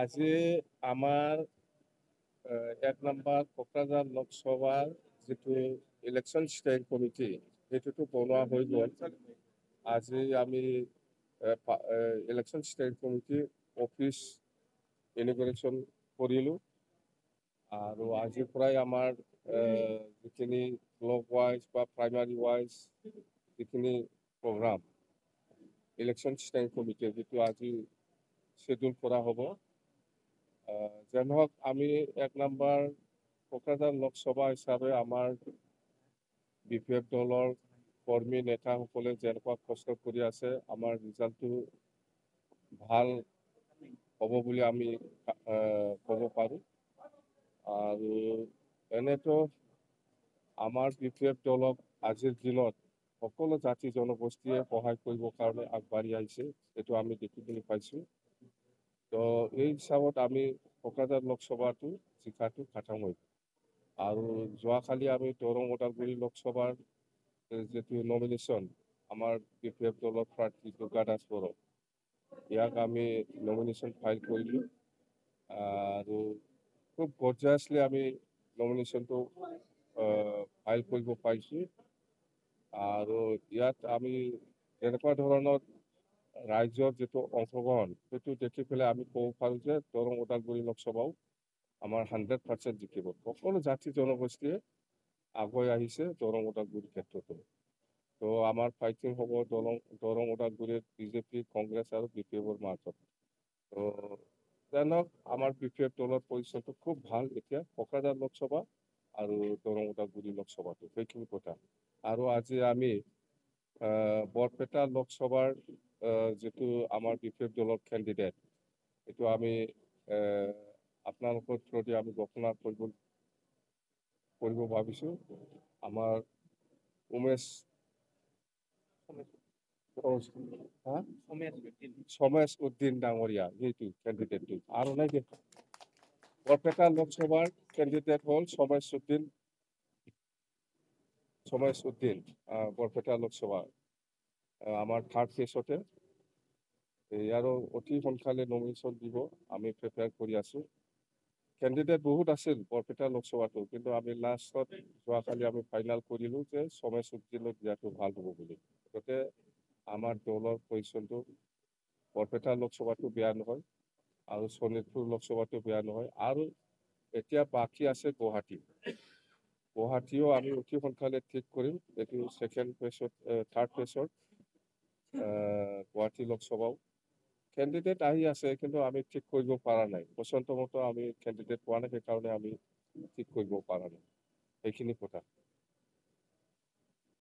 আজি আমাৰ 1 নম্বৰ কোকৰাঝাৰ লোকসভাৰ যিটো ইলেকশ্যন ষ্টেয়াৰিং কমিটি সেইটোতো বনোৱা হৈ গ'ল। আজি আমি ইলেকশ্যন ষ্টেয়াৰিং কমিটি অফিচ ইনগ্ৰেশ্যন কৰিলোঁ আৰু আজিৰ পৰাই আমাৰ যিখিনি ব্লক ৱাইজ বা প্ৰাইমাৰী ৱাইজ যিখিনি প্ৰগ্ৰাম ইলেকশ্যন ষ্টেয়াৰিং কমিটিয়ে যিটো আজি শ্বেডিউল কৰা হ'ব। যেন হওক আমি 1 নম্বৰ কোকৰাঝাৰ লোকসভা হিচাপে আমাৰ BPF দলৰ কৰ্মী নেতাসকলে যেনেকুৱা কষ্ট কৰি আছে আমাৰ ৰিজাল্টটো ভাল হ'ব বুলি আমি ক'ব পাৰোঁ। আৰু এনেতো আমাৰ BPF দলক আজিৰ দিনত সকলো জাতি জনগোষ্ঠীয়ে সহায় কৰিবৰ কাৰণে আগবাঢ়ি আহিছে, এইটো আমি দেখিবলৈ পাইছোঁ। তো এই হিচাপত আমি কোকৰাঝাৰ লোকসভাটো জিকাটো খাটাং হৈ আৰু যোৱাকালি আমি দৰং ওদালগুৰি লোকসভাৰ যিটো নমিনেশ্যন আমাৰ BPF দলৰ প্ৰাৰ্থী দুৰ্গা দাস বড়ো ইয়াক আমি নমিনেশ্যন ফাইল কৰিলোঁ আৰু খুব গৰ্জিয়াছলি আমি নমিনেশ্যনটো ফাইল কৰিব পাৰিছোঁ। আৰু ইয়াত আমি এনেকুৱা ধৰণৰ ৰাইজৰ যিটো অংশগ্ৰহণ সেইটো দেখি পেলাই আমি ক'ব পাৰোঁ যে দৰং ওদালগুৰি লোকসভাও আমাৰ 100% জিকিব। সকলো জাতি জনগোষ্ঠীয়ে আগুৱাই আহিছে দৰং ওদালগুৰিৰ ক্ষেত্ৰতো। তো আমাৰ ফাইটিং হ'ব দৰং ওদালগুৰিৰ BJP কংগ্ৰেছ আৰু BPFৰ মাজত। তো জানক আমাৰ BPF দলৰ পৰিচয়টো খুব ভাল এতিয়া কোকৰাঝাৰ লোকসভা আৰু দৰং ওদালগুৰি লোকসভাটো সেইখিনি কথা। আৰু আজি আমি বৰপেটা লোকসভাৰ যিটো আমাৰ BPF দলৰ কেণ্ডিডেট এইটো আমি আপোনালোকৰ থ্ৰুদি আমি ঘোষণা কৰিব ভাবিছোঁ। আমাৰ উমেশ সমেশ উদ্দিন ডাঙৰীয়া সেইটো কেণ্ডিডেটটো আৰু নাই বৰপেটা লোকসভাৰ কেণ্ডিডেট হ'ল সমেশ উদ্দিন বৰপেটা লোকসভা আমাৰ থাৰ্ড ফেজতে আৰু অতি সোনকালে নমিনেশ্যন দিব আমি প্ৰিপেয়াৰ কৰি আছোঁ। কেণ্ডিডেট বহুত আছিল বৰপেটা লোকসভাটো, কিন্তু আমি লাষ্টত যোৱাকালি আমি ফাইনেল কৰিলোঁ যে সমেশ উদ্দিনক দিয়াটো ভাল হ'ব বুলি। গতিকে আমাৰ দলৰ পজিশ্যনটো বৰপেটা লোকসভাটো বেয়া নহয় আৰু শোণিতপুৰ লোকসভাটো বেয়া নহয়। আৰু এতিয়া বাকী আছে গুৱাহাটীও আমি অতি সোনকালে ঠিক কৰিম। এইটো থাৰ্ড ফেজত গুৱাহাটী লোকসভাও কেণ্ডিডেট আহি আছে, কিন্তু আমি ঠিক কৰিব পৰা নাই। পচন্দমতো আমি কেণ্ডিডেট পোৱা নাই, সেইকাৰণে আমি ঠিক কৰিব পৰা নাই। সেইখিনি কথা।